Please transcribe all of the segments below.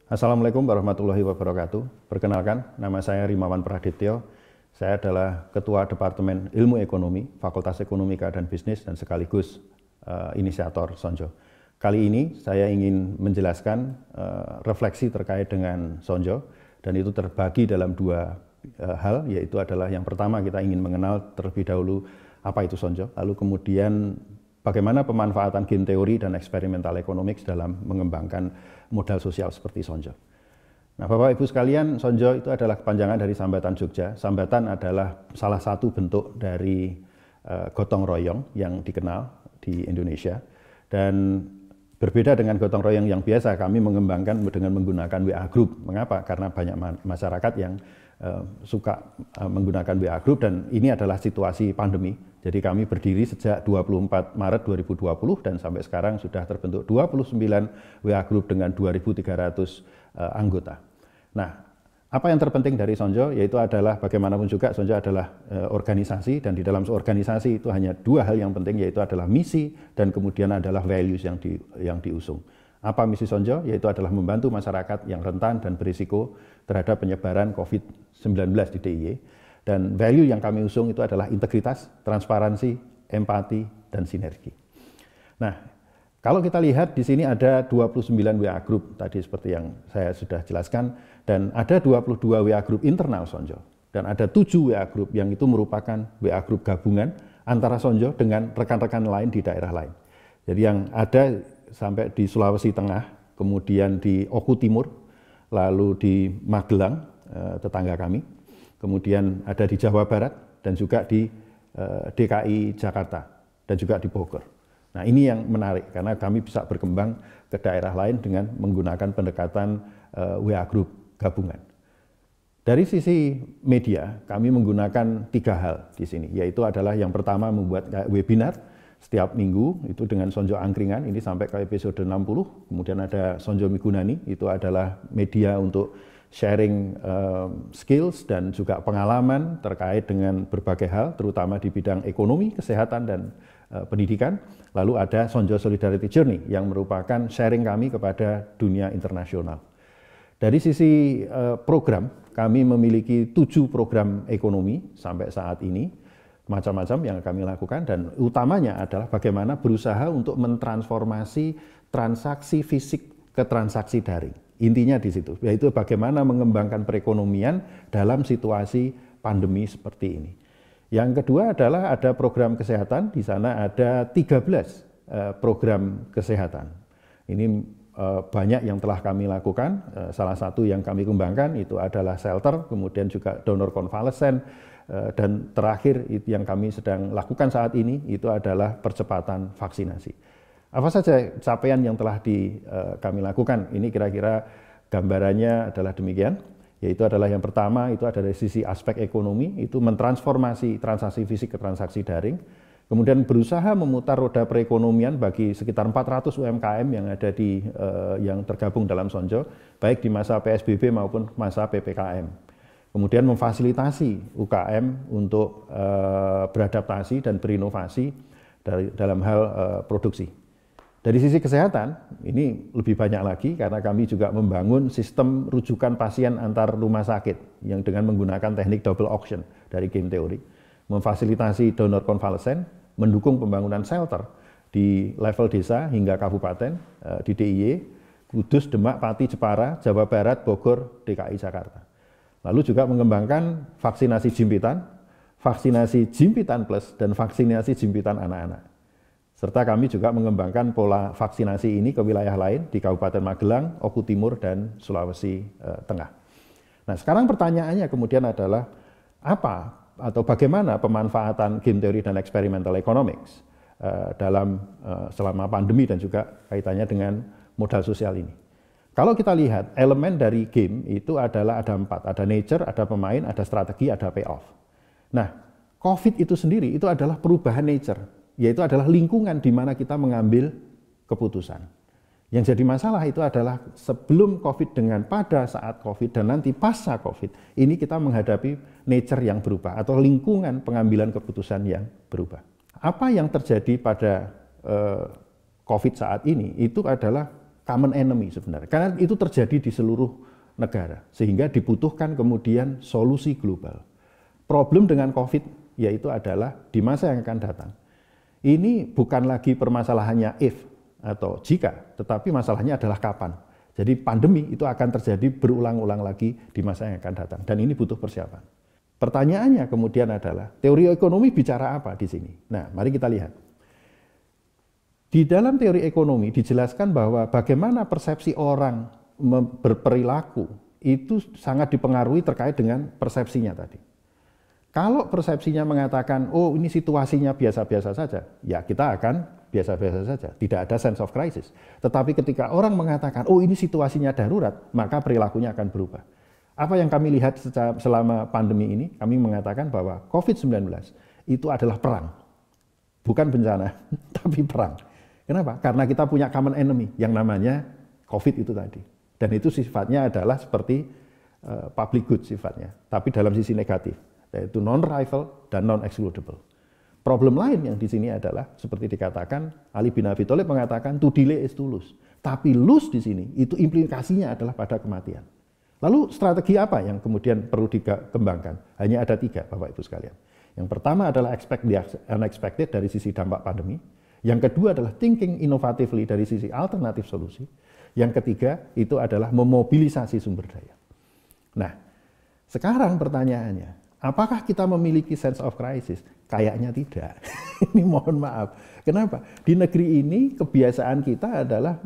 Assalamualaikum warahmatullahi wabarakatuh. Perkenalkan, nama saya Rimawan Pradityo. Saya adalah Ketua Departemen Ilmu Ekonomi, Fakultas Ekonomika dan Bisnis, dan sekaligus inisiator Sonjo. Kali ini saya ingin menjelaskan refleksi terkait dengan Sonjo, dan itu terbagi dalam dua hal, yaitu adalah yang pertama kita ingin mengenal terlebih dahulu apa itu Sonjo, lalu kemudian bagaimana pemanfaatan game teori dan experimental economics dalam mengembangkan modal sosial seperti Sonjo. Nah, Bapak Ibu sekalian, Sonjo itu adalah kepanjangan dari Sambatan Jogja. Sambatan adalah salah satu bentuk dari gotong royong yang dikenal di Indonesia. Dan berbeda dengan gotong royong yang biasa, kami mengembangkan dengan menggunakan WA Group. Mengapa? Karena banyak masyarakat yang suka menggunakan WA Group, dan ini adalah situasi pandemi. Jadi kami berdiri sejak 24 Maret 2020 dan sampai sekarang sudah terbentuk 29 WA Group dengan 2.300 anggota. Nah, apa yang terpenting dari Sonjo yaitu adalah bagaimanapun juga Sonjo adalah organisasi, dan di dalam organisasi itu hanya dua hal yang penting, yaitu adalah misi dan kemudian adalah values yang diusung. Apa misi Sonjo? Yaitu adalah membantu masyarakat yang rentan dan berisiko terhadap penyebaran COVID-19 di DIY. Dan value yang kami usung itu adalah integritas, transparansi, empati, dan sinergi. Nah, kalau kita lihat di sini ada 29 WA Group tadi seperti yang saya sudah jelaskan, dan ada 22 WA Group internal Sonjo, dan ada 7 WA Group yang itu merupakan WA Group gabungan antara Sonjo dengan rekan-rekan lain di daerah lain. Jadi yang ada sampai di Sulawesi Tengah, kemudian di Oku Timur, lalu di Magelang, tetangga kami, kemudian ada di Jawa Barat, dan juga di DKI Jakarta, dan juga di Bogor. Nah, ini yang menarik karena kami bisa berkembang ke daerah lain dengan menggunakan pendekatan WA Group gabungan. Dari sisi media, kami menggunakan 3 hal di sini, yaitu adalah yang pertama membuat webinar setiap minggu itu dengan Sonjo Angkringan, ini sampai ke episode 60. Kemudian ada Sonjo Migunani, itu adalah media untuk sharing skills dan juga pengalaman terkait dengan berbagai hal, terutama di bidang ekonomi, kesehatan, dan pendidikan. Lalu ada Sonjo Solidarity Journey yang merupakan sharing kami kepada dunia internasional. Dari sisi program, kami memiliki 7 program ekonomi sampai saat ini, macam-macam yang kami lakukan, dan utamanya adalah bagaimana berusaha untuk mentransformasi transaksi fisik ke transaksi daring. Intinya di situ, yaitu bagaimana mengembangkan perekonomian dalam situasi pandemi seperti ini. Yang kedua adalah ada program kesehatan, di sana ada 13 program kesehatan. Ini banyak yang telah kami lakukan, salah satu yang kami kembangkan itu adalah shelter, kemudian juga donor konvalesen, dan terakhir yang kami sedang lakukan saat ini itu adalah percepatan vaksinasi. Apa saja capaian yang telah kami lakukan? Ini kira-kira gambarannya adalah demikian, yaitu adalah yang pertama itu ada dari sisi aspek ekonomi, itu mentransformasi transaksi fisik ke transaksi daring, kemudian berusaha memutar roda perekonomian bagi sekitar 400 UMKM yang ada yang tergabung dalam Sonjo, baik di masa PSBB maupun masa PPKM. Kemudian memfasilitasi UKM untuk beradaptasi dan berinovasi dalam hal produksi. Dari sisi kesehatan, ini lebih banyak lagi karena kami juga membangun sistem rujukan pasien antar rumah sakit yang dengan menggunakan teknik double auction dari game teori, memfasilitasi donor konvalesen, mendukung pembangunan shelter di level desa hingga kabupaten di DIY, Kudus, Demak, Pati, Jepara, Jawa Barat, Bogor, DKI Jakarta. Lalu juga mengembangkan vaksinasi jimpitan plus, dan vaksinasi jimpitan anak-anak. Serta kami juga mengembangkan pola vaksinasi ini ke wilayah lain di Kabupaten Magelang, Oku Timur, dan Sulawesi Tengah. Nah, sekarang pertanyaannya kemudian adalah apa atau bagaimana pemanfaatan game theory dan experimental economics selama pandemi dan juga kaitannya dengan modal sosial ini. Kalau kita lihat elemen dari game itu adalah ada 4, ada nature, ada pemain, ada strategi, ada payoff. Nah, COVID itu sendiri itu adalah perubahan nature, yaitu adalah lingkungan di mana kita mengambil keputusan. Yang jadi masalah itu adalah sebelum COVID dengan pada saat COVID dan nanti pasca COVID, ini kita menghadapi nature yang berubah atau lingkungan pengambilan keputusan yang berubah. Apa yang terjadi pada COVID saat ini itu adalah common enemy sebenarnya. Karena itu terjadi di seluruh negara, sehingga dibutuhkan kemudian solusi global. Problem dengan COVID yaitu adalah di masa yang akan datang. Ini bukan lagi permasalahannya if atau jika, tetapi masalahnya adalah kapan. Jadi pandemi itu akan terjadi berulang-ulang lagi di masa yang akan datang, dan ini butuh persiapan. Pertanyaannya kemudian adalah, teori ekonomi bicara apa di sini? Nah, mari kita lihat. Di dalam teori ekonomi dijelaskan bahwa bagaimana persepsi orang berperilaku itu sangat dipengaruhi terkait dengan persepsinya tadi. Kalau persepsinya mengatakan, oh ini situasinya biasa-biasa saja, ya kita akan biasa-biasa saja, tidak ada sense of crisis. Tetapi ketika orang mengatakan, oh ini situasinya darurat, maka perilakunya akan berubah. Apa yang kami lihat selama pandemi ini, kami mengatakan bahwa COVID-19 itu adalah perang. Bukan bencana, tapi perang. Kenapa? Karena kita punya common enemy yang namanya COVID itu tadi. Dan itu sifatnya adalah seperti public good sifatnya, tapi dalam sisi negatif, yaitu non-rival dan non-excludable. Problem lain yang di sini adalah, seperti dikatakan, Ali bin Abi Thalib mengatakan, to delay is to lose. Tapi lose di sini, itu implikasinya adalah pada kematian. Lalu strategi apa yang kemudian perlu dikembangkan? Hanya ada 3, Bapak Ibu sekalian. Yang pertama adalah expect the unexpected dari sisi dampak pandemi. Yang kedua adalah thinking innovatively dari sisi alternatif solusi. Yang ketiga itu adalah memobilisasi sumber daya. Nah, sekarang pertanyaannya, apakah kita memiliki sense of crisis? Kayaknya tidak. Ini mohon maaf. Kenapa? Di negeri ini kebiasaan kita adalah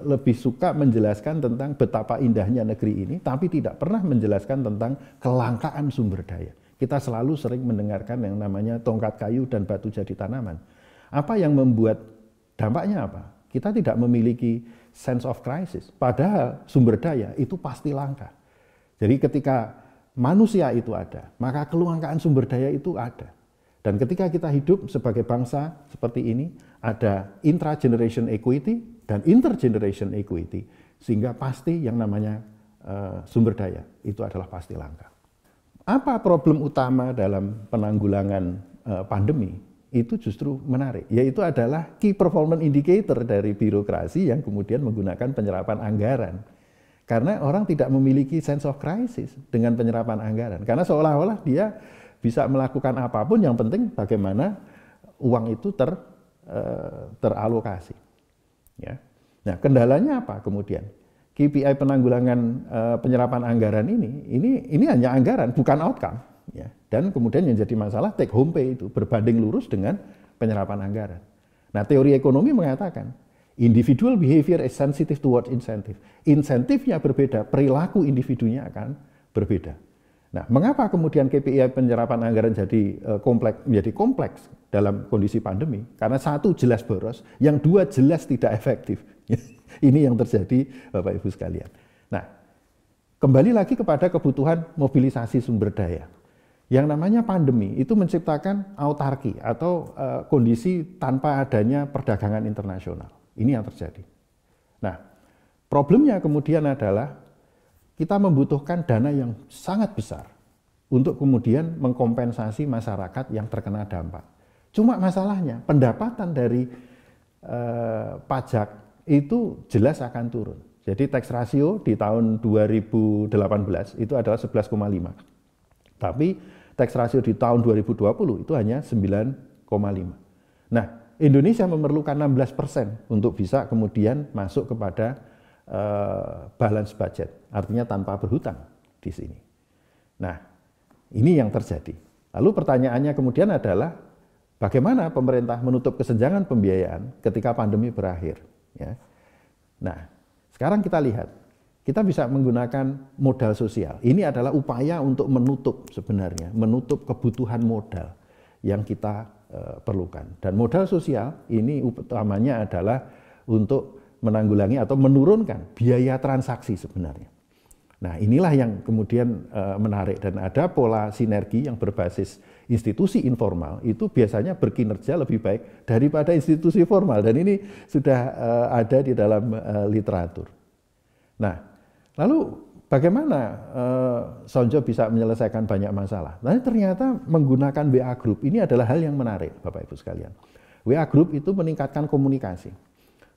lebih suka menjelaskan tentang betapa indahnya negeri ini, tapi tidak pernah menjelaskan tentang kelangkaan sumber daya. Kita selalu sering mendengarkan yang namanya tongkat kayu dan batu jadi tanaman. Apa yang membuat dampaknya apa? Kita tidak memiliki sense of crisis. Padahal sumber daya itu pasti langka. Jadi ketika manusia itu ada, maka kelangkaan sumber daya itu ada. Dan ketika kita hidup sebagai bangsa seperti ini, ada intra-generation equity dan intergeneration equity, sehingga pasti yang namanya sumber daya itu adalah pasti langka. Apa problem utama dalam penanggulangan pandemi? Itu justru menarik, yaitu adalah key performance indicator dari birokrasi yang kemudian menggunakan penyerapan anggaran. Karena orang tidak memiliki sense of crisis dengan penyerapan anggaran, karena seolah-olah dia bisa melakukan apapun, yang penting bagaimana uang itu teralokasi. Ya. Nah, kendalanya apa kemudian? KPI penanggulangan penyerapan anggaran ini hanya anggaran, bukan outcome. Ya. Dan kemudian yang jadi masalah take home pay itu berbanding lurus dengan penyerapan anggaran. Nah, teori ekonomi mengatakan individual behavior is sensitive towards incentive. Insentifnya berbeda, perilaku individunya akan berbeda. Nah, mengapa kemudian KPI penyerapan anggaran menjadi kompleks dalam kondisi pandemi? Karena satu jelas boros, yang dua jelas tidak efektif. Ini yang terjadi, Bapak Ibu sekalian. Nah, kembali lagi kepada kebutuhan mobilisasi sumber daya. Yang namanya pandemi itu menciptakan autarki atau kondisi tanpa adanya perdagangan internasional. Ini yang terjadi. Nah, problemnya kemudian adalah kita membutuhkan dana yang sangat besar untuk kemudian mengkompensasi masyarakat yang terkena dampak. Cuma masalahnya pendapatan dari pajak itu jelas akan turun. Jadi tax ratio di tahun 2018 itu adalah 11,5. Tapi tax ratio di tahun 2020 itu hanya 9,5. Nah, Indonesia memerlukan 16% untuk bisa kemudian masuk kepada balance budget, artinya tanpa berhutang di sini. Nah, ini yang terjadi. Lalu pertanyaannya kemudian adalah bagaimana pemerintah menutup kesenjangan pembiayaan ketika pandemi berakhir. Ya. Nah, sekarang kita lihat, kita bisa menggunakan modal sosial. Ini adalah upaya untuk menutup sebenarnya, menutup kebutuhan modal yang kita perlukan. Dan modal sosial ini utamanya adalah untuk menanggulangi atau menurunkan biaya transaksi sebenarnya. Nah, inilah yang kemudian menarik, dan ada pola sinergi yang berbasis institusi informal itu biasanya berkinerja lebih baik daripada institusi formal, dan ini sudah ada di dalam literatur. Nah, lalu bagaimana Sonjo bisa menyelesaikan banyak masalah? Nah, ternyata menggunakan WA Group ini adalah hal yang menarik, Bapak Ibu sekalian. WA Group itu meningkatkan komunikasi.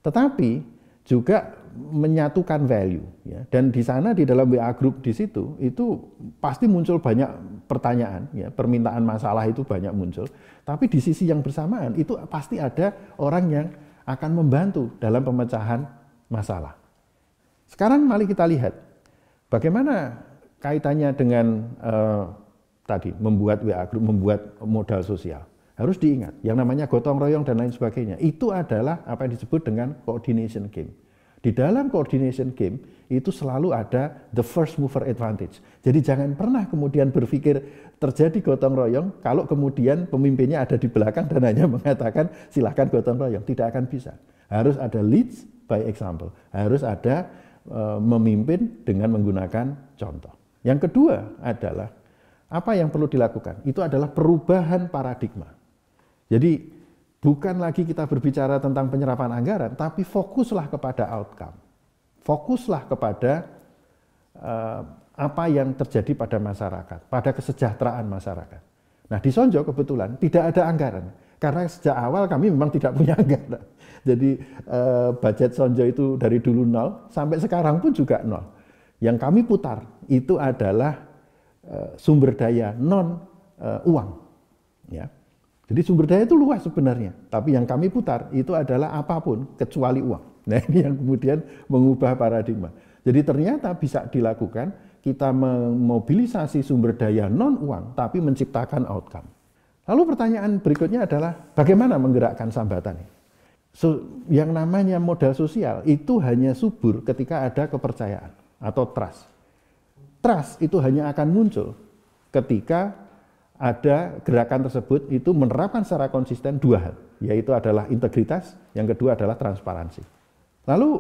Tetapi juga menyatukan value, ya. Dan di sana di dalam WA group di situ itu pasti muncul banyak pertanyaan, ya, permintaan masalah itu banyak muncul. Tapi di sisi yang bersamaan itu pasti ada orang yang akan membantu dalam pemecahan masalah. Sekarang mari kita lihat bagaimana kaitannya dengan tadi membuat WA group, membuat modal sosial. Harus diingat, yang namanya gotong royong dan lain sebagainya, itu adalah apa yang disebut dengan coordination game. Di dalam coordination game, itu selalu ada the first mover advantage. Jadi jangan pernah kemudian berpikir terjadi gotong royong, kalau kemudian pemimpinnya ada di belakang dan hanya mengatakan silahkan gotong royong. Tidak akan bisa. Harus ada leads by example. Harus ada memimpin dengan menggunakan contoh. Yang kedua adalah, apa yang perlu dilakukan? Itu adalah perubahan paradigma. Jadi bukan lagi kita berbicara tentang penyerapan anggaran, tapi fokuslah kepada outcome. Fokuslah kepada apa yang terjadi pada masyarakat, pada kesejahteraan masyarakat. Nah, di Sonjo kebetulan tidak ada anggaran, karena sejak awal kami memang tidak punya anggaran. Jadi budget Sonjo itu dari dulu 0 sampai sekarang pun juga 0. Yang kami putar itu adalah sumber daya non uang, ya. Jadi sumber daya itu luas sebenarnya, tapi yang kami putar itu adalah apapun kecuali uang. Nah, ini yang kemudian mengubah paradigma. Jadi ternyata bisa dilakukan, kita memobilisasi sumber daya non uang tapi menciptakan outcome. Lalu pertanyaan berikutnya adalah bagaimana menggerakkan Sambatan ini? Yang namanya modal sosial itu hanya subur ketika ada kepercayaan atau trust. Trust itu hanya akan muncul ketika ada gerakan tersebut itu menerapkan secara konsisten dua hal, yaitu adalah integritas, yang kedua adalah transparansi. Lalu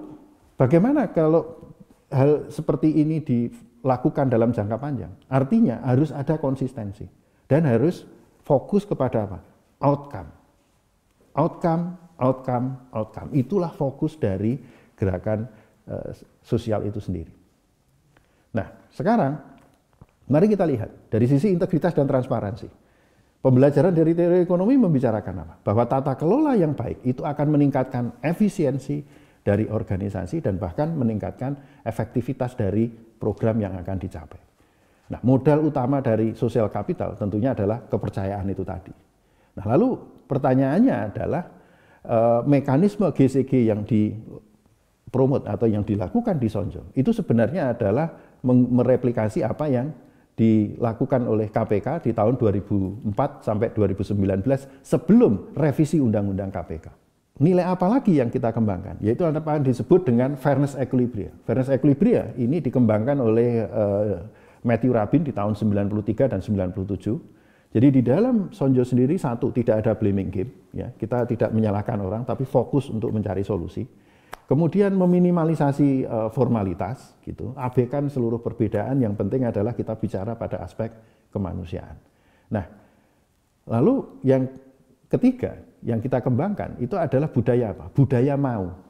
bagaimana kalau hal seperti ini dilakukan dalam jangka panjang? Artinya harus ada konsistensi dan harus fokus kepada apa? Outcome. Outcome, outcome, outcome. Itulah fokus dari gerakan sosial itu sendiri. Nah, sekarang mari kita lihat dari sisi integritas dan transparansi. Pembelajaran dari teori ekonomi membicarakan apa? Bahwa tata kelola yang baik itu akan meningkatkan efisiensi dari organisasi dan bahkan meningkatkan efektivitas dari program yang akan dicapai. Nah, modal utama dari social capital tentunya adalah kepercayaan itu tadi. Nah, lalu pertanyaannya adalah mekanisme GCG yang dipromot atau yang dilakukan di Sonjo itu sebenarnya adalah mereplikasi apa yang dilakukan oleh KPK di tahun 2004 sampai 2019 sebelum revisi Undang-Undang KPK. Nilai apa lagi yang kita kembangkan? Yaitu apa yang disebut dengan fairness equilibria. Fairness equilibria ini dikembangkan oleh Matthew Rabin di tahun 93 dan 97. Jadi di dalam Sonjo sendiri satu, tidak ada blaming game, ya. Kita tidak menyalahkan orang tapi fokus untuk mencari solusi. Kemudian meminimalisasi formalitas, gitu. Abaikan seluruh perbedaan, yang penting adalah kita bicara pada aspek kemanusiaan. Nah, lalu yang ketiga yang kita kembangkan itu adalah budaya apa? Budaya mau.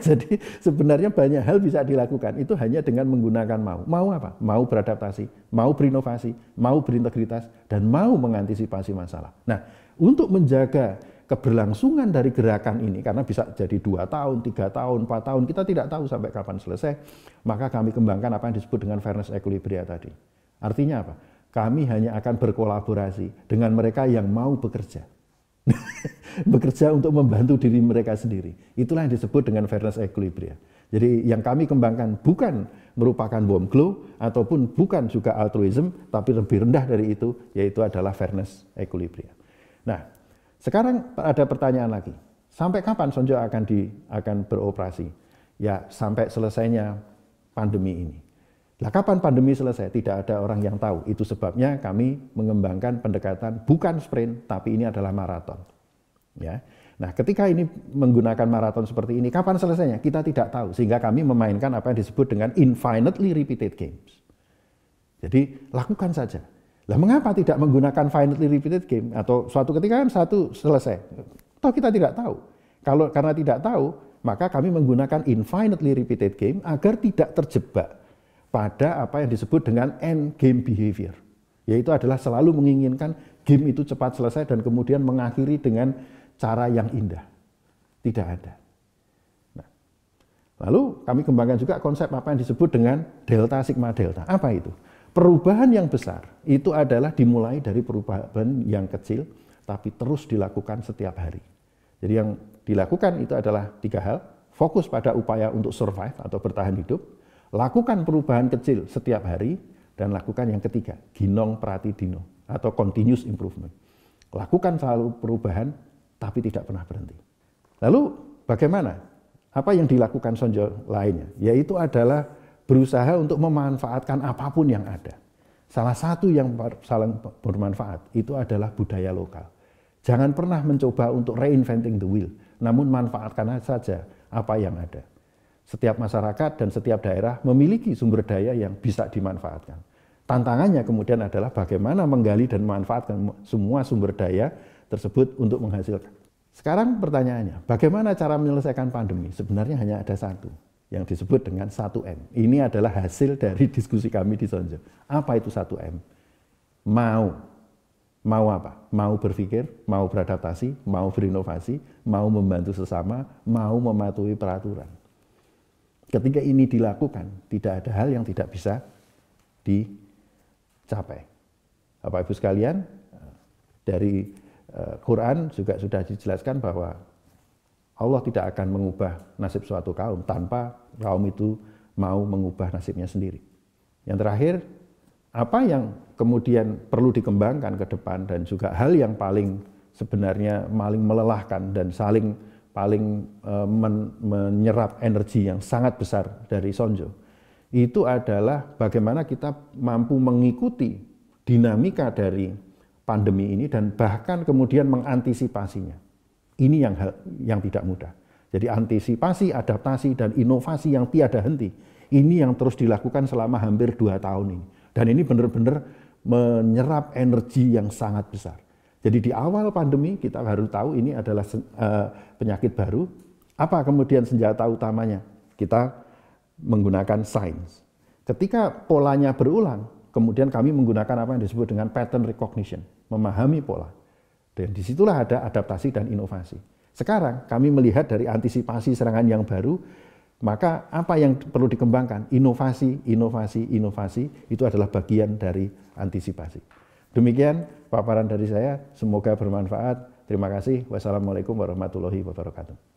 Jadi sebenarnya banyak hal bisa dilakukan, itu hanya dengan menggunakan mau. Mau apa? Mau beradaptasi, mau berinovasi, mau berintegritas, dan mau mengantisipasi masalah. Nah, untuk menjaga keberlangsungan dari gerakan ini, karena bisa jadi 2 tahun, 3 tahun, 4 tahun, kita tidak tahu sampai kapan selesai, maka kami kembangkan apa yang disebut dengan fairness equilibria tadi. Artinya apa? Kami hanya akan berkolaborasi dengan mereka yang mau bekerja. Bekerja untuk membantu diri mereka sendiri. Itulah yang disebut dengan fairness equilibria. Jadi yang kami kembangkan bukan merupakan warm glow, ataupun bukan juga altruism, tapi lebih rendah dari itu, yaitu adalah fairness equilibria. Nah, sekarang ada pertanyaan lagi, sampai kapan Sonjo akan beroperasi? Ya, sampai selesainya pandemi ini. Nah, kapan pandemi selesai? Tidak ada orang yang tahu. Itu sebabnya kami mengembangkan pendekatan bukan sprint, tapi ini adalah maraton. Ya. Nah, ketika ini menggunakan maraton seperti ini, kapan selesainya? Kita tidak tahu. Sehingga kami memainkan apa yang disebut dengan infinitely repeated games. Jadi, lakukan saja. Lah, mengapa tidak menggunakan finitely repeated game? Atau suatu ketika kan satu selesai. Toh kita tidak tahu. Karena tidak tahu, maka kami menggunakan infinitely repeated game agar tidak terjebak pada apa yang disebut dengan end game behavior. Yaitu adalah selalu menginginkan game itu cepat selesai dan kemudian mengakhiri dengan cara yang indah. Tidak ada. Nah, Lalu kami kembangkan juga konsep apa yang disebut dengan delta sigma delta. Apa itu? Perubahan yang besar itu adalah dimulai dari perubahan yang kecil, tapi terus dilakukan setiap hari. Jadi yang dilakukan itu adalah 3 hal, fokus pada upaya untuk survive atau bertahan hidup, lakukan perubahan kecil setiap hari, dan lakukan yang ketiga, ginong pratidino atau continuous improvement. Lakukan selalu perubahan, tapi tidak pernah berhenti. Lalu bagaimana? Apa yang dilakukan Sonjo lainnya? Yaitu adalah berusaha untuk memanfaatkan apapun yang ada. Salah satu yang saling bermanfaat itu adalah budaya lokal. Jangan pernah mencoba untuk reinventing the wheel, namun manfaatkan saja apa yang ada. Setiap masyarakat dan setiap daerah memiliki sumber daya yang bisa dimanfaatkan. Tantangannya kemudian adalah bagaimana menggali dan memanfaatkan semua sumber daya tersebut untuk menghasilkan. Sekarang pertanyaannya, bagaimana cara menyelesaikan pandemi? Sebenarnya hanya ada satu, yang disebut dengan 1M. Ini adalah hasil dari diskusi kami di Sonjo. Apa itu 1M? Mau apa? Mau berpikir, mau beradaptasi, mau berinovasi, mau membantu sesama, mau mematuhi peraturan. Ketika ini dilakukan, tidak ada hal yang tidak bisa dicapai. Bapak Ibu sekalian, dari Quran juga sudah dijelaskan bahwa Allah tidak akan mengubah nasib suatu kaum tanpa kaum itu mau mengubah nasibnya sendiri. Yang terakhir, apa yang kemudian perlu dikembangkan ke depan dan juga hal yang paling sebenarnya paling melelahkan dan paling menyerap energi yang sangat besar dari Sonjo, itu adalah bagaimana kita mampu mengikuti dinamika dari pandemi ini dan bahkan kemudian mengantisipasinya. Ini yang tidak mudah. Jadi antisipasi, adaptasi, dan inovasi yang tiada henti, ini yang terus dilakukan selama hampir 2 tahun ini. Dan ini benar-benar menyerap energi yang sangat besar. Jadi di awal pandemi kita baru tahu ini adalah penyakit baru. Apa kemudian senjata utamanya? Kita menggunakan sains. Ketika polanya berulang, kemudian kami menggunakan apa yang disebut dengan pattern recognition, memahami pola. Dan disitulah ada adaptasi dan inovasi. Sekarang kami melihat dari antisipasi serangan yang baru, maka apa yang perlu dikembangkan? Inovasi, inovasi, inovasi, itu adalah bagian dari antisipasi. Demikian paparan dari saya, semoga bermanfaat. Terima kasih. Wassalamualaikum warahmatullahi wabarakatuh.